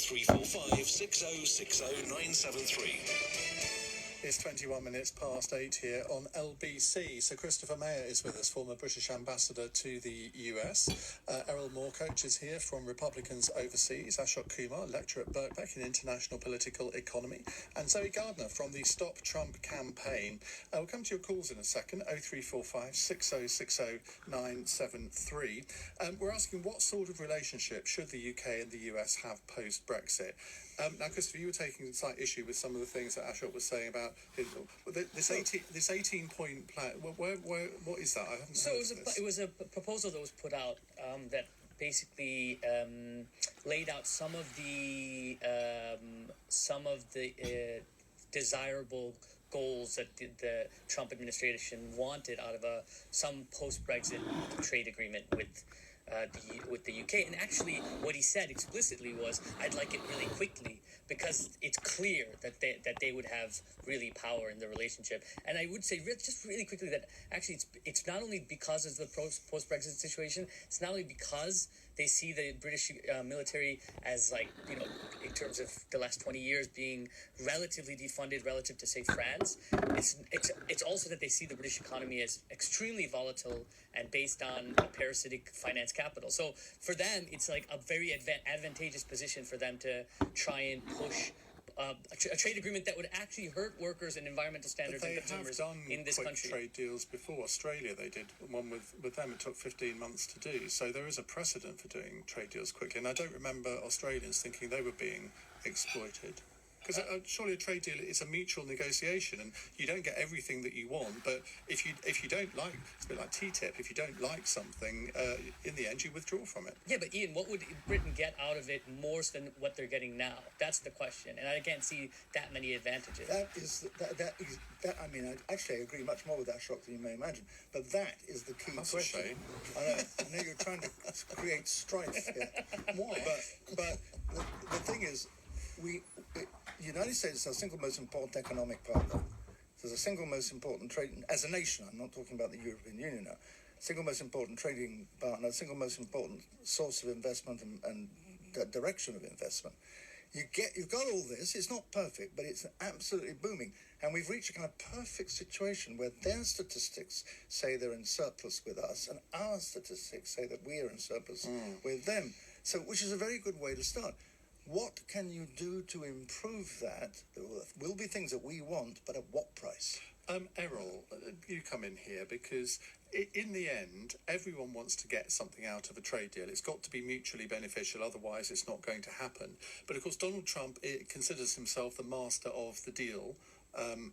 0345 6060 973. It's 21 minutes past 8 here on LBC. So Christopher Mayer is with us, former British ambassador to the US. Errol Moorcoach is here from Republicans Overseas. Ashok Kumar, lecturer at Birkbeck in International Political Economy. And Zoe Gardner from the Stop Trump campaign. We'll come to your calls in a second, 0345 6060 973. We're asking what sort of relationship should the UK and the US have post-Brexit? Now, Christopher, you were taking slight issue with some of the things that Ashok was saying about this 18-point plan. What is that? I haven't So heard of this. it was a proposal that was put out that basically laid out some of the desirable goals that the Trump administration wanted out of some post-Brexit trade agreement with the UK. And actually what he said explicitly was, I'd like it really quickly because it's clear that they would have really power in the relationship. And I would say just really quickly that actually it's not only because of the post-Brexit situation, it's not only because they see the British military as, like, you know, in terms of the last 20 years being relatively defunded relative to, say, France. It's also that they see the British economy as extremely volatile and based on a parasitic finance capital. So for them, it's like a very advantageous position for them to try and push a trade agreement that would actually hurt workers and environmental standards and consumers in this country. Trade deals before. Australia, they did one with them. It took 15 months to do. So there is a precedent for doing trade deals quickly. And I don't remember Australians thinking they were being exploited. Because surely a trade deal is a mutual negotiation, and you don't get everything that you want. But if you don't like, it's a bit like TTIP. If you don't like something, in the end you withdraw from it. Yeah, but Ian, what would Britain get out of it more than what they're getting now? That's the question, and I can't see that many advantages. I mean, I actually agree much more with Ashok than you may imagine. But that is the key That's question. a shame. I know you're trying to create strife here. Why? But the thing is, the United States is our single most important economic partner. It's the single most important trading, as a nation, I'm not talking about the European Union now, single most important trading partner, single most important source of investment and direction of investment. You've got all this. It's not perfect, but it's absolutely booming. And we've reached a kind of perfect situation where their statistics say they're in surplus with us, and our statistics say that we are in surplus with them. So, which is a very good way to start. What can you do to improve that? There will be things that we want, but at what price? Errol, you come in here because in the end, everyone wants to get something out of a trade deal. It's got to be mutually beneficial, otherwise it's not going to happen. But of course, Donald Trump considers himself the master of the deal.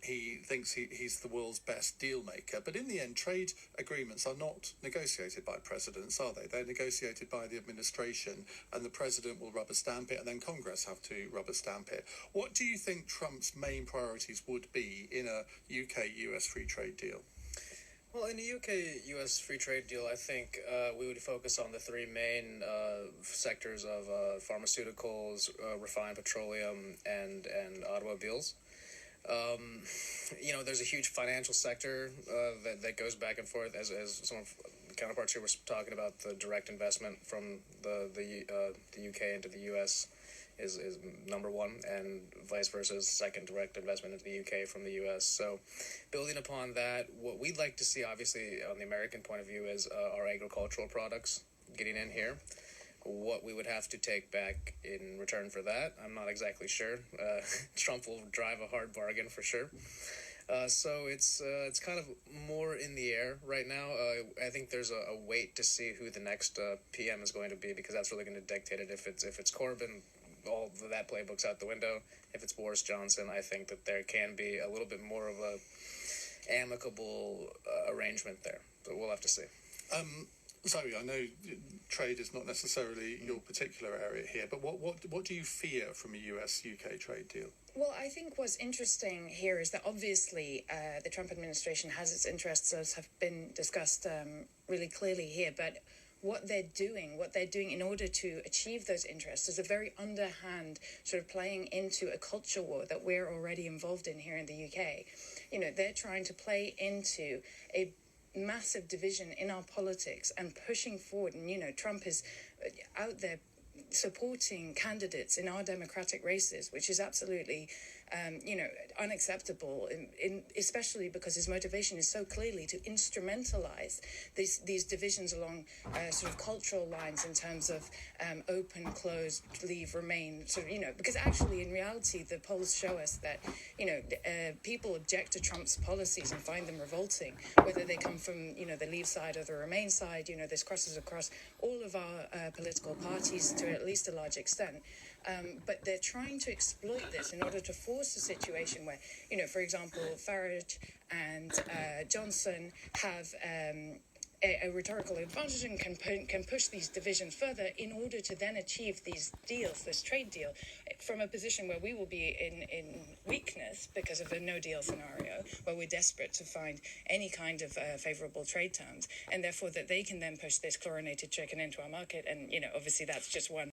He thinks he's the world's best deal maker. But in the end, trade agreements are not negotiated by presidents, are they? They're negotiated by the administration, and the president will rubber stamp it, and then Congress have to rubber stamp it. What do you think Trump's main priorities would be in a UK-US free trade deal? Well, in the UK-US free trade deal, I think we would focus on the three main sectors of pharmaceuticals, refined petroleum, and automobiles. There's a huge financial sector that goes back and forth, as some of the counterparts here were talking about. The direct investment from the UK into the US is number one, and vice versa is second, direct investment into the UK from the US. So building upon that, what we'd like to see, obviously, on the American point of view, is our agricultural products getting in here. What we would have to take back in return for that, I'm not exactly sure. Trump will drive a hard bargain for sure. So it's kind of more in the air right now. I think there's a wait to see who the next PM is going to be, because that's really going to dictate it. If it's Corbyn, all that playbook's out the window. If it's Boris Johnson, I think that there can be a little bit more of a amicable arrangement there. But we'll have to see. Zoe, I know trade is not necessarily your particular area here, but what do you fear from a US-UK trade deal? Well, I think what's interesting here is that obviously the Trump administration has its interests, as have been discussed really clearly here, but what they're doing in order to achieve those interests is a very underhand sort of playing into a culture war that we're already involved in here in the UK. They're trying to play into a massive division in our politics and pushing forward. And, Trump is out there supporting candidates in our democratic races, which is absolutely, unacceptable. Especially because his motivation is so clearly to instrumentalize these divisions along sort of cultural lines in terms of open, closed, leave, remain. Because actually, in reality, the polls show us that people object to Trump's policies and find them revolting, whether they come from the leave side or the remain side. This crosses across all of our political parties to at least a large extent. But they're trying to exploit this in order to force a situation where, for example, Farage and Johnson have a rhetorical advantage and can push these divisions further in order to then achieve these deals, this trade deal, from a position where we will be in weakness because of a no-deal scenario, where we're desperate to find any kind of favourable trade terms, and therefore that they can then push this chlorinated chicken into our market. And, obviously that's just one